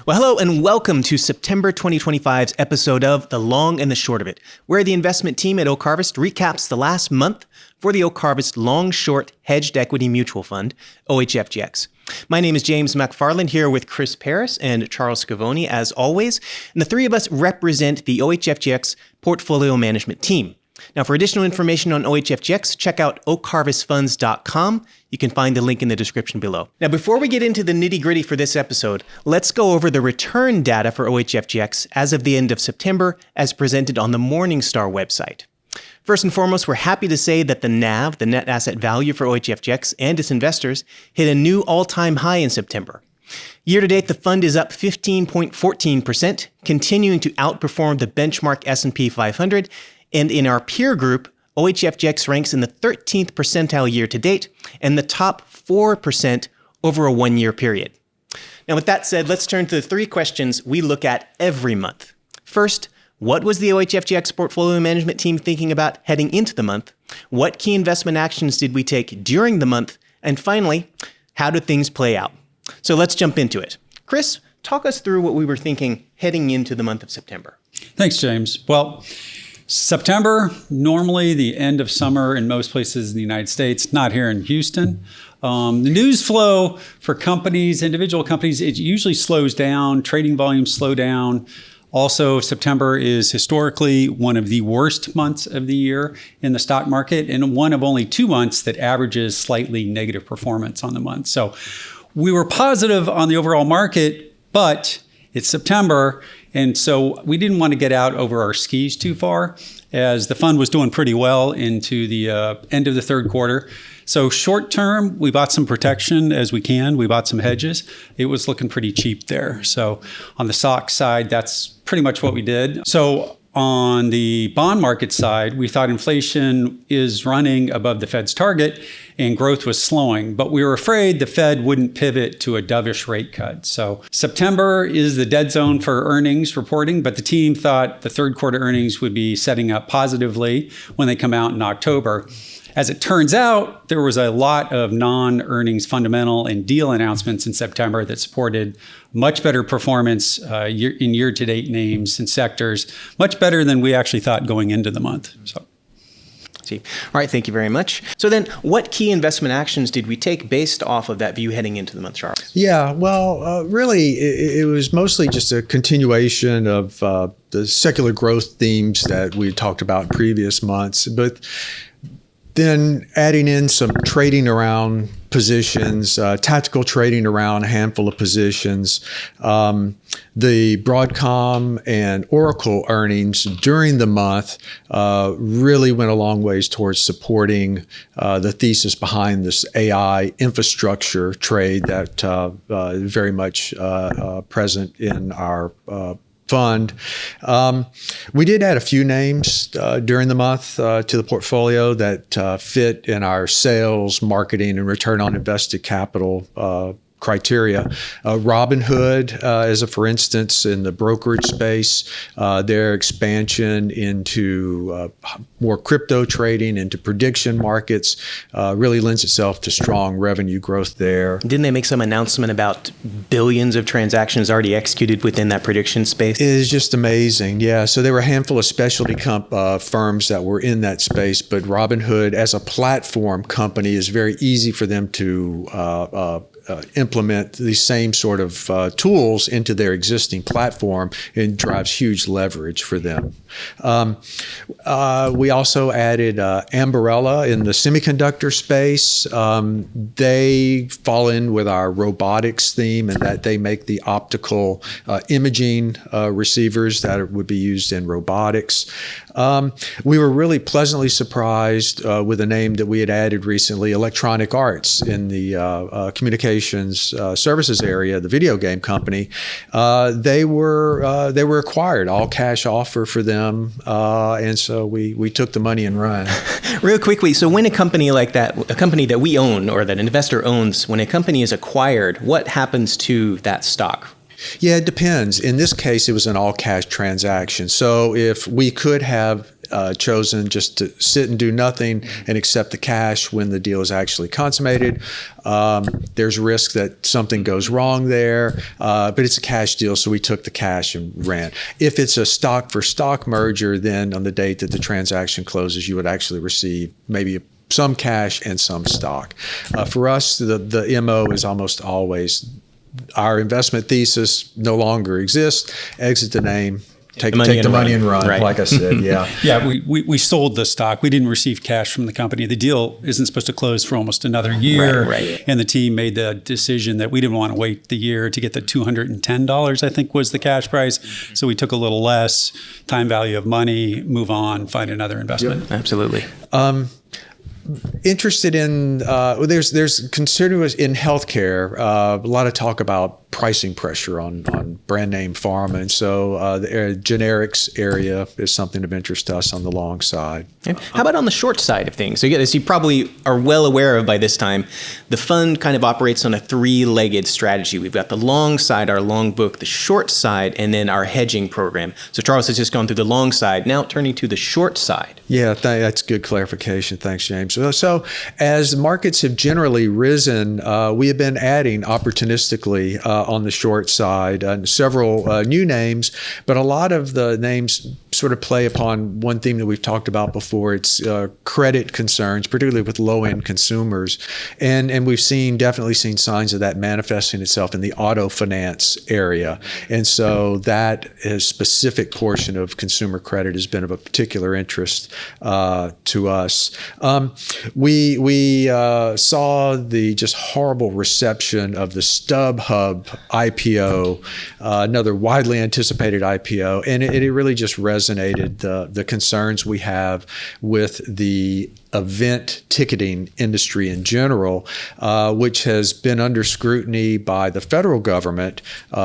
Well, hello and welcome to September 2025's episode of The Long and the Short of It, where the investment team at Oak Harvest recaps the last month for the Oak Harvest Long-Short Hedged Equity Mutual Fund, OHFGX. My name is James McFarland, here with Chris Paris and Charles Scavone, as always, and the three of us represent the OHFGX portfolio management team. Now, for additional information on OHFGX, check out oakharvestfunds.com. You can find the link in the description below. Now, before we get into the nitty-gritty for this episode, let's go over the return data for OHFGX as of the end of September, as presented on the Morningstar website. First and foremost, we're happy to say that the NAV, the net asset value for OHFGX and its investors, hit a new all-time high in September. Year to date, the fund is up 15.14%, continuing to outperform the benchmark S&P 500, and in our peer group, OHFGX ranks in the 13th percentile year to date and the top 4% over a one-year period. Now, with that said, let's turn to the three questions we look at every month. First, what was the OHFGX portfolio management team thinking about heading into the month? What key investment actions did we take during the month? And finally, how did things play out? So let's jump into it. Chris, talk us through what we were thinking heading into the month of September. Thanks, James. Well, September, normally the end of summer in most places in the United States, not here in Houston. The news flow for companies, individual companies, it usually slows down. Trading volumes slow down. Also, September is historically one of the worst months of the year in the stock market and one of only 2 months that averages slightly negative performance on the month. So we were positive on the overall market, but it's September, and so we didn't want to get out over our skis too far, as the fund was doing pretty well into the end of the third quarter. So short term, we bought some protection as we can. We bought some hedges. It was looking pretty cheap there. So on the stock side, that's pretty much what we did. So on the bond market side, we thought inflation is running above the Fed's target and growth was slowing, but we were afraid the Fed wouldn't pivot to a dovish rate cut. So September is the dead zone for earnings reporting, but the team thought the third quarter earnings would be setting up positively when they come out in October. As it turns out, there was a lot of non-earnings fundamental and deal announcements in September that supported much better performance in year-to-date names and sectors, much better than we actually thought going into the month. So. All right, thank you very much. So then, what key investment actions did we take based off of that view heading into the month, Charles? Yeah, well, really, it was mostly just a continuation of the secular growth themes that we talked about in previous months, but then adding in some trading around positions, tactical trading around a handful of positions. The Broadcom and Oracle earnings during the month really went a long ways towards supporting the thesis behind this AI infrastructure trade that very much present in our fund. We did add a few names during the month to the portfolio that fit in our sales, marketing, and return on invested capital criteria. Robinhood, as a for instance, in the brokerage space, their expansion into more crypto trading, into prediction markets, really lends itself to strong revenue growth there. Didn't they make some announcement about billions of transactions already executed within that prediction space? It is just amazing. Yeah. So there were a handful of specialty firms that were in that space, but Robinhood as a platform company is very easy for them to implement these same sort of tools into their existing platform and drives huge leverage for them. We also added Ambarella in the semiconductor space. They fall in with our robotics theme in that they make the optical imaging receivers that would be used in robotics. We were really pleasantly surprised with a name that we had added recently, Electronic Arts, in the communications services area, the video game company. They were acquired, all cash offer for them, and so we took the money and ran. Real quickly, so when a company like that, a company that we own or that an investor owns, when a company is acquired, what happens to that stock? Yeah, it depends. In this case, it was an all-cash transaction. So if we could have chosen just to sit and do nothing and accept the cash when the deal is actually consummated. There's risk that something goes wrong there, but it's a cash deal, so we took the cash and ran. If it's a stock for stock merger, then on the date that the transaction closes, you would actually receive maybe some cash and some stock. For us, the MO is almost always our investment thesis no longer exists. Exit the name. Take the money and run, right. like I said, yeah. Yeah, we sold the stock. We didn't receive cash from the company. The deal isn't supposed to close for almost another year. Right. And the team made the decision that we didn't want to wait the year to get the $210, I think was the cash price. So we took a little less, time value of money, move on, find another investment. Yep. Absolutely. Interested in there's continuous in healthcare, a lot of talk about pricing pressure on brand name pharma, and so the generics area is something of interest to us on the long side. And how about on the short side of things? So as you probably are well aware of by this time, the fund kind of operates on a three-legged strategy. We've got the long side, our long book, the short side, and then our hedging program. So Charles has just gone through the long side. Now turning to the short side. Yeah, that's good clarification. Thanks, James. So as markets have generally risen, we have been adding opportunistically on the short side several new names, but a lot of the names sort of play upon one theme that we've talked about before. It's credit concerns, particularly with low-end consumers. And we've definitely seen signs of that manifesting itself in the auto finance area. And so that specific portion of consumer credit has been of a particular interest to us. We saw the just horrible reception of the StubHub IPO, another widely anticipated IPO, and it really just resonated the concerns we have with the event ticketing industry in general, which has been under scrutiny by the federal government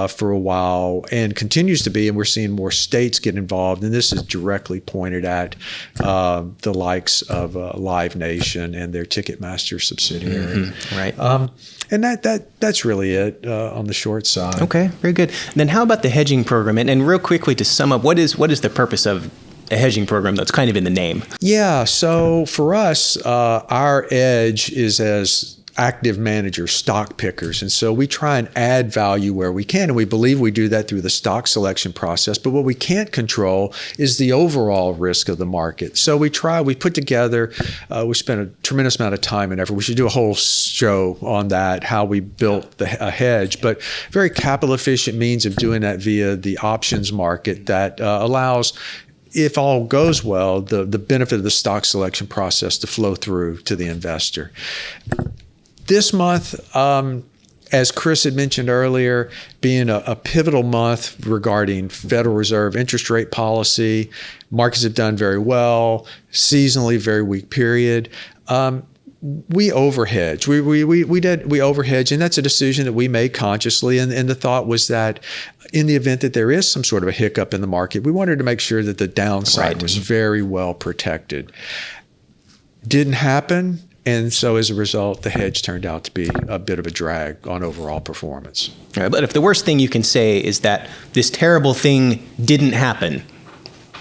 for a while and continues to be, and we're seeing more states get involved, and this is directly pointed at the likes of Live Nation and their Ticketmaster subsidiary. Mm-hmm. Right. And that's really it on the short side. Okay, very good. Then how about the hedging program? And real quickly to sum up, what is the purpose of a hedging program that's kind of in the name? Yeah, so for us, our edge is as active managers, stock pickers. And so we try and add value where we can. And we believe we do that through the stock selection process. But what we can't control is the overall risk of the market. So we put together, we spent a tremendous amount of time and effort. We should do a whole show on that, how we built a hedge, but very capital efficient means of doing that via the options market that allows, if all goes well, the benefit of the stock selection process to flow through to the investor. This month, as Chris had mentioned earlier, being a pivotal month regarding Federal Reserve interest rate policy, markets have done very well, seasonally very weak period. We overhedge. We overhedge, and that's a decision that we made consciously. And the thought was that in the event that there is some sort of a hiccup in the market, we wanted to make sure that the downside was very well protected. Didn't happen. And so as a result, the hedge turned out to be a bit of a drag on overall performance. Right, but if the worst thing you can say is that this terrible thing didn't happen,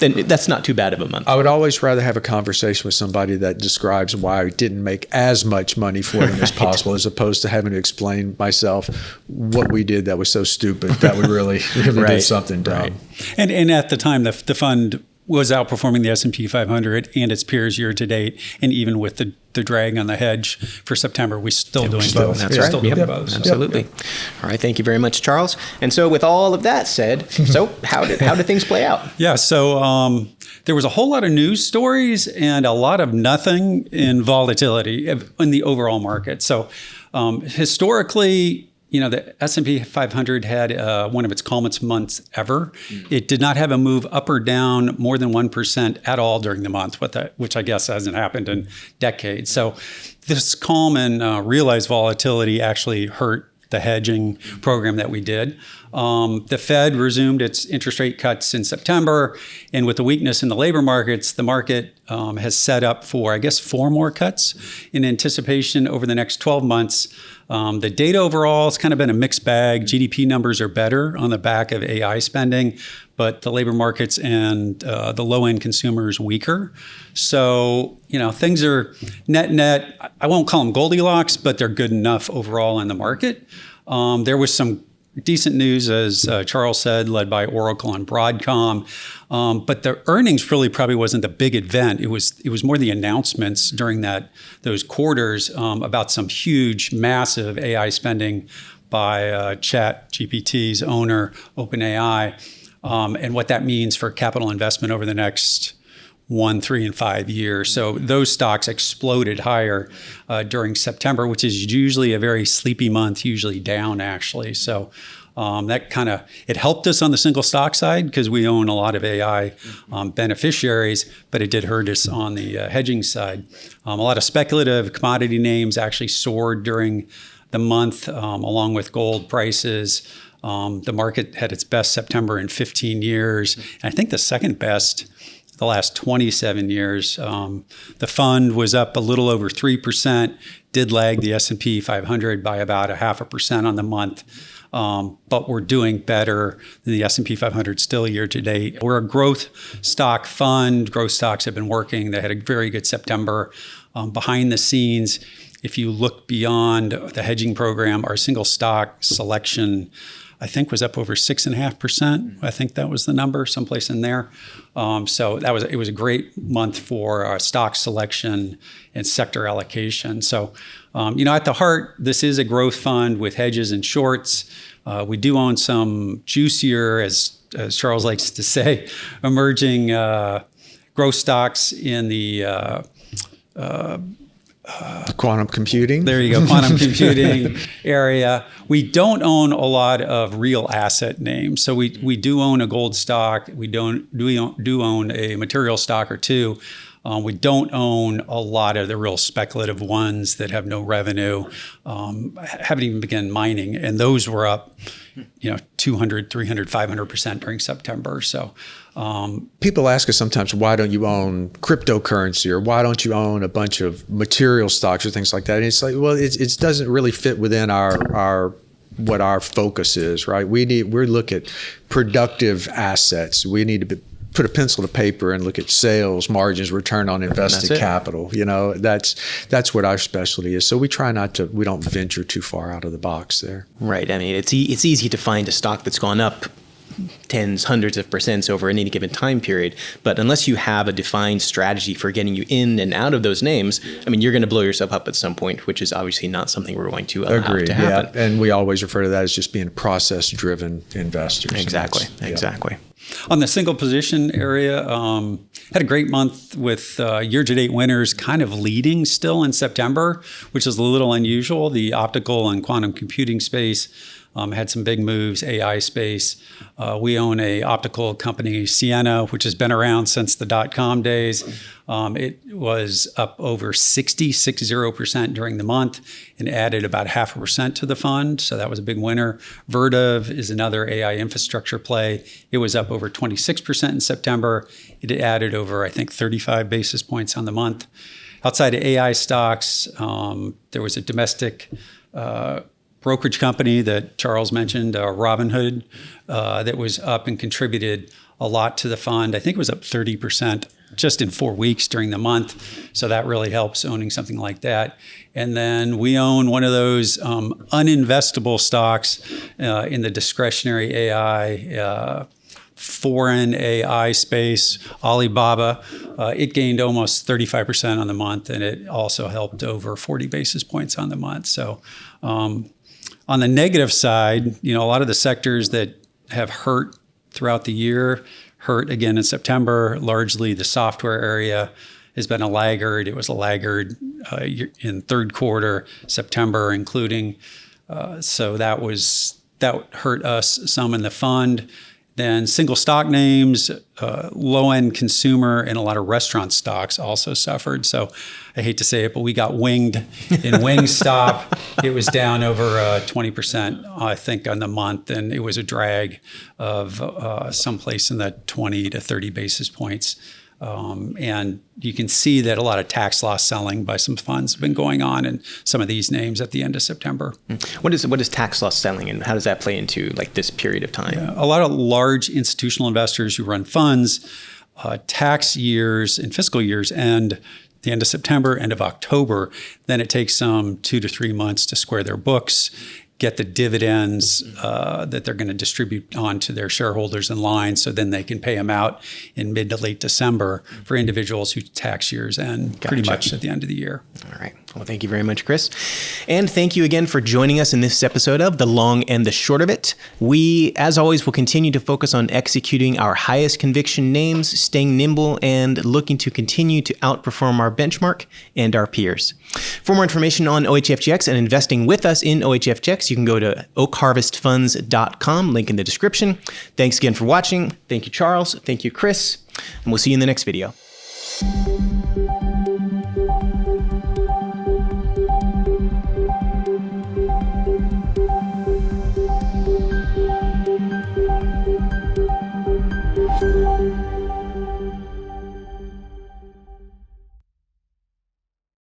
then that's not too bad of a month. I would always rather have a conversation with somebody that describes why I didn't make as much money for them as possible, as opposed to having to explain myself what we did that was so stupid that we really did something dumb. Right. And at the time, the fund was outperforming the S&P 500 and its peers year to date, and even with the drag on the hedge for September, we're still doing both. That's right. Still doing both. Absolutely. Yep. All right. Thank you very much, Charles. And so with all of that said, so how did things play out? Yeah. So there was a whole lot of news stories and a lot of nothing in volatility in the overall market. So historically, the S&P 500 had one of its calmest months ever. It did not have a move up or down more than 1% at all during the month, which I guess hasn't happened in decades. So this calm and realized volatility actually hurt the hedging program that we did. The Fed resumed its interest rate cuts in September, and with the weakness in the labor markets, the market has set up for, I guess, 4 more cuts in anticipation over the next 12 months. The data overall has kind of been a mixed bag. GDP numbers are better on the back of AI spending, but the labor markets and the low-end consumers weaker. So, things are net. I won't call them Goldilocks, but they're good enough overall in the market. There was some decent news, as Charles said, led by Oracle and Broadcom. But the earnings really probably wasn't the big event. It was more the announcements during those quarters about some huge, massive AI spending by ChatGPT's owner, OpenAI, and what that means for capital investment over the next 1, 3, and 5 years. So those stocks exploded higher during September, which is usually a very sleepy month, usually down actually. So that it helped us on the single stock side because we own a lot of AI beneficiaries, but it did hurt us on the hedging side. A lot of speculative commodity names actually soared during the month, along with gold prices. The market had its best September in 15 years. And I think the second best the last 27 years. The fund was up a little over 3%, did lag the S&P 500 by about 0.5% on the month. But we're doing better than the S&P 500 still year to date. We're a growth stock fund. Growth stocks have been working. They had a very good September. Behind the scenes, if you look beyond the hedging program, our single stock selection, I think, was up over 6.5%. I think that was the number, someplace in there. So it was a great month for stock selection and sector allocation. So, at the heart, this is a growth fund with hedges and shorts. We do own some juicier, as Charles likes to say, emerging growth stocks in the quantum computing. There you go, quantum computing area. We don't own a lot of real asset names. So we do own a gold stock. We do own a material stock or two. We don't own a lot of the real speculative ones that have no revenue, haven't even begun mining. And those were up, 200, 300, 500% during September. So people ask us sometimes, why don't you own cryptocurrency, or why don't you own a bunch of material stocks or things like that? And it's like, well, it doesn't really fit within our what our focus is, right? We look at productive assets. We need to put a pencil to paper and look at sales, margins, return on invested capital. That's what our specialty is. So we try we don't venture too far out of the box there. Right. I mean, it's easy to find a stock that's gone up tens, hundreds of percents over any given time period. But unless you have a defined strategy for getting you in and out of those names, I mean, you're going to blow yourself up at some point, which is obviously not something we're going to allow to happen. Yeah. And we always refer to that as just being process-driven investors. Exactly. On the single position area, had a great month with year-to-date winners kind of leading still in September, which is a little unusual. The optical and quantum computing space had some big moves, AI space. We own a optical company, Sienna, which has been around since the dot-com days. It was up over 60% during the month and added about 0.5% to the fund. So that was a big winner. Vertiv is another AI infrastructure play. It was up over 26% in September. It added over, I think, 35 basis points on the month. Outside of AI stocks, there was a domestic brokerage company that Charles mentioned, Robinhood, that was up and contributed a lot to the fund. I think it was up 30% just in 4 weeks during the month. So that really helps owning something like that. And then we own one of those uninvestable stocks in the discretionary AI, foreign AI space, Alibaba. It gained almost 35% on the month, and it also helped over 40 basis points on the month. So on the negative side, a lot of the sectors that have hurt throughout the year hurt again in September. Largely the software area has been a laggard. It was a laggard in third quarter, September including. So that hurt us some in the fund. Then single stock names, low-end consumer, and a lot of restaurant stocks also suffered. So I hate to say it, but we got winged in Wingstop. It was down over 20%, I think, on the month, and it was a drag of someplace in the 20 to 30 basis points And you can see that a lot of tax loss selling by some funds have been going on in some of these names at the end of September. What is tax loss selling, and how does that play into like this period of time? Yeah, a lot of large institutional investors who run funds, tax years and fiscal years end the end of September, end of October. Then it takes them 2 to 3 months to square their books, get the dividends that they're going to distribute on to their shareholders in line, so then they can pay them out in mid to late December for individuals whose tax years end pretty much at the end of the year. All right. Well, thank you very much, Chris. And thank you again for joining us in this episode of The Long and the Short of It. We, as always, will continue to focus on executing our highest conviction names, staying nimble, and looking to continue to outperform our benchmark and our peers. For more information on OHFGX and investing with us in OHFGX, you can go to oakharvestfunds.com, link in the description. Thanks again for watching. Thank you, Charles. Thank you, Chris. And we'll see you in the next video.